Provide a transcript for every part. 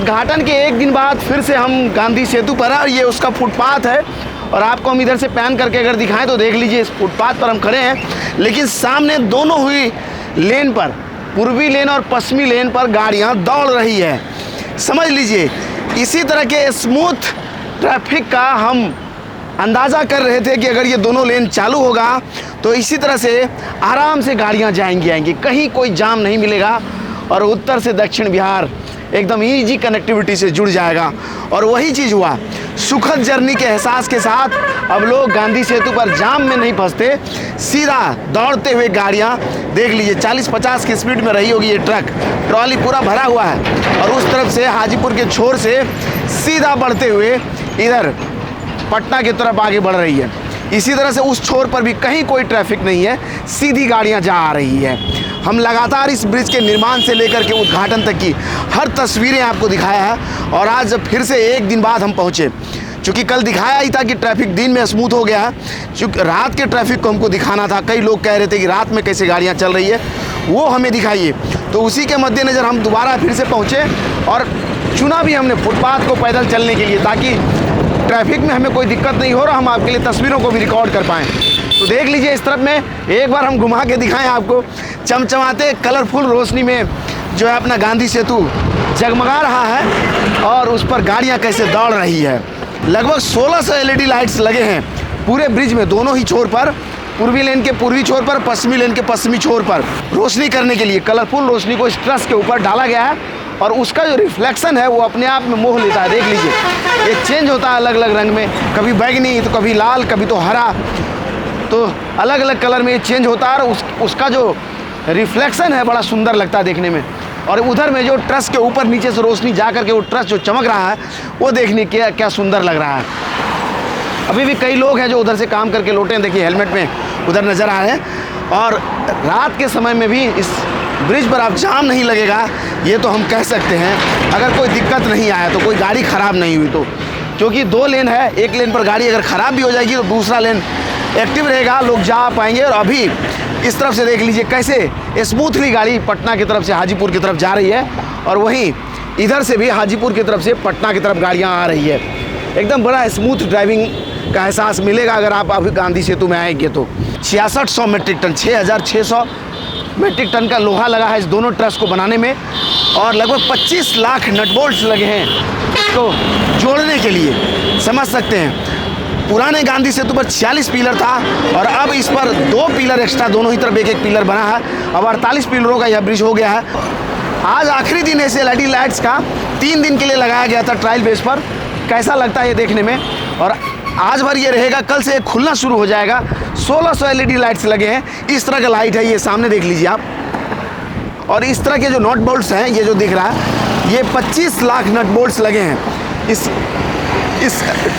उद्घाटन के एक दिन बाद फिर से हम गांधी सेतु पर हैं और ये उसका फुटपाथ है। और आपको हम इधर से पैन करके अगर दिखाएं तो देख लीजिए, इस फुटपाथ पर हम खड़े हैं, लेकिन सामने दोनों हुई लेन पर, पूर्वी लेन और पश्चिमी लेन पर गाड़ियां दौड़ रही है। समझ लीजिए, इसी तरह के स्मूथ ट्रैफिक का हम अंदाज़ा कर रहे थे कि अगर ये दोनों लेन चालू होगा तो इसी तरह से आराम से गाड़ियां आएंगी, कहीं कोई जाम नहीं मिलेगा और उत्तर से दक्षिण बिहार एकदम ईजी कनेक्टिविटी से जुड़ जाएगा। और वही चीज़ हुआ, सुखद जर्नी के एहसास के साथ अब लोग गांधी सेतु पर जाम में नहीं फंसते, सीधा दौड़ते हुए गाड़ियां, देख लीजिए 40-50 की स्पीड में रही होगी ये ट्रक, ट्रॉली पूरा भरा हुआ है और उस तरफ से हाजीपुर के छोर से सीधा बढ़ते हुए इधर पटना की तरफ आगे बढ़ रही है। इसी तरह से उस छोर पर भी कहीं कोई ट्रैफिक नहीं है, सीधी गाड़ियां जा आ रही है। हम लगातार इस ब्रिज के निर्माण से लेकर के उद्घाटन तक की हर तस्वीरें आपको दिखाया है और आज जब फिर से एक दिन बाद हम पहुंचे, चूँकि कल दिखाया ही था कि ट्रैफिक दिन में स्मूथ हो गया है, चूँकि रात के ट्रैफिक को हमको दिखाना था। कई लोग कह रहे थे कि रात में कैसे गाड़ियाँ चल रही है, वो हमें दिखाइए। तो उसी के मद्देनज़र हम दोबारा फिर से पहुँचे और चुना भी हमने फुटपाथ को पैदल चलने के लिए, ताकि ट्रैफिक में हमें कोई दिक्कत नहीं हो और हम आपके लिए तस्वीरों को भी रिकॉर्ड कर पाएँ। तो देख लीजिए, इस तरफ में एक बार हम घुमा के दिखाएं आपको, चमचमाते कलरफुल रोशनी में जो है अपना गांधी सेतु जगमगा रहा है और उस पर गाड़ियां कैसे दौड़ रही है। लगभग 1600 LED लाइट्स लगे हैं पूरे ब्रिज में, दोनों ही छोर पर, पूर्वी लेन के पूर्वी छोर पर, पश्चिमी लेन के पश्चिमी छोर पर रोशनी करने के लिए कलरफुल रोशनी को इस ट्रस के ऊपर डाला गया है और उसका जो रिफ्लेक्शन है वो अपने आप में मोह लेता है। देख लीजिए, ये चेंज होता है अलग अलग रंग में, कभी बैगनी तो कभी लाल, कभी तो हरा, तो अलग अलग कलर में ये चेंज होता है और उसका जो रिफ्लेक्शन है बड़ा सुंदर लगता है देखने में। और उधर में जो ट्रस के ऊपर नीचे से रोशनी जा करके वो ट्रस जो चमक रहा है वो देखने के क्या सुंदर लग रहा है। अभी भी कई लोग हैं जो उधर से काम करके लौटे हैं, देखिए हेलमेट में उधर नज़र आ रहे हैं। और रात के समय में भी इस ब्रिज पर अब जाम नहीं लगेगा, ये तो हम कह सकते हैं, अगर कोई दिक्कत नहीं आया तो, कोई गाड़ी ख़राब नहीं हुई तो। क्योंकि दो लेन है, एक लेन पर गाड़ी अगर ख़राब भी हो जाएगी तो दूसरा लेन एक्टिव रहेगा, लोग जा पाएंगे। और अभी इस तरफ से देख लीजिए कैसे स्मूथली गाड़ी पटना की तरफ से हाजीपुर की तरफ जा रही है और वहीं इधर से भी हाजीपुर की तरफ से पटना की तरफ गाड़ियां आ रही है। एकदम बड़ा स्मूथ ड्राइविंग का एहसास मिलेगा अगर आप अभी गांधी सेतु में आएंगे तो। 6600 मेट्रिक टन, 6600 मेट्रिक टन का लोहा लगा है इस दोनों ट्रस को बनाने में और लगभग 25 लाख नट बोल्ट्स लगे हैं इसको जोड़ने के लिए। समझ सकते हैं, पुराने गांधी सेतु पर 46 पिलर था और अब इस पर 2 पिलर एक्स्ट्रा, दोनों ही तरफ एक एक पिलर बना है। अब 48 पिलरों का यह ब्रिज हो गया है। आज आखिरी दिन ऐसे LED लाइट्स का 3 दिन के लिए लगाया गया था ट्रायल बेस पर। कैसा लगता है ये देखने में, और आज भर ये रहेगा, कल से खुलना शुरू हो जाएगा। 1600 LED लाइट्स लगे हैं, इस तरह का लाइट है, ये सामने देख लीजिए आप। और इस तरह के जो नट बोल्ट्स हैं, ये जो दिख रहा है, ये 25 लाख नट बोल्ट्स लगे हैं इस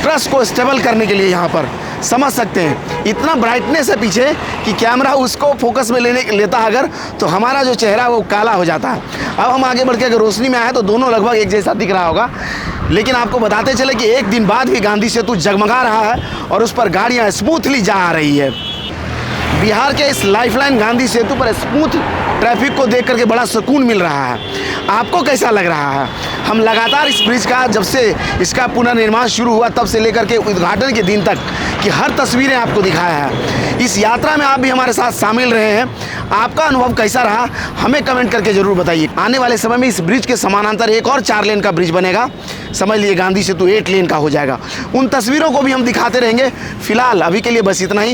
ट्रस को स्टेबल करने के लिए। यहाँ पर समझ सकते हैं इतना ब्राइटनेस है पीछे कि कैमरा उसको फोकस में लेता अगर तो हमारा जो चेहरा वो काला हो जाता है। अब हम आगे बढ़ के अगर रोशनी में आए तो दोनों लगभग एक जैसा दिख रहा होगा, लेकिन आपको बताते चले कि एक दिन बाद भी गांधी सेतु जगमगा रहा है और उस पर गाड़ियाँ स्मूथली जा आ रही है। बिहार के इस लाइफलाइन गांधी सेतु पर स्मूथ ट्रैफिक को देख करके बड़ा सुकून मिल रहा है। आपको कैसा लग रहा है? हम लगातार इस ब्रिज का, जब से इसका पुनर्निर्माण शुरू हुआ तब से लेकर के उद्घाटन के दिन तक की हर तस्वीरें आपको दिखाया है। इस यात्रा में आप भी हमारे साथ शामिल रहे हैं, आपका अनुभव कैसा रहा हमें कमेंट करके ज़रूर बताइए। आने वाले समय में इस ब्रिज के समानांतर एक और 4 लेन का ब्रिज बनेगा, समझ लिए गांधी सेतु 8 लेन का हो जाएगा। उन तस्वीरों को भी हम दिखाते रहेंगे। फिलहाल अभी के लिए बस इतना ही।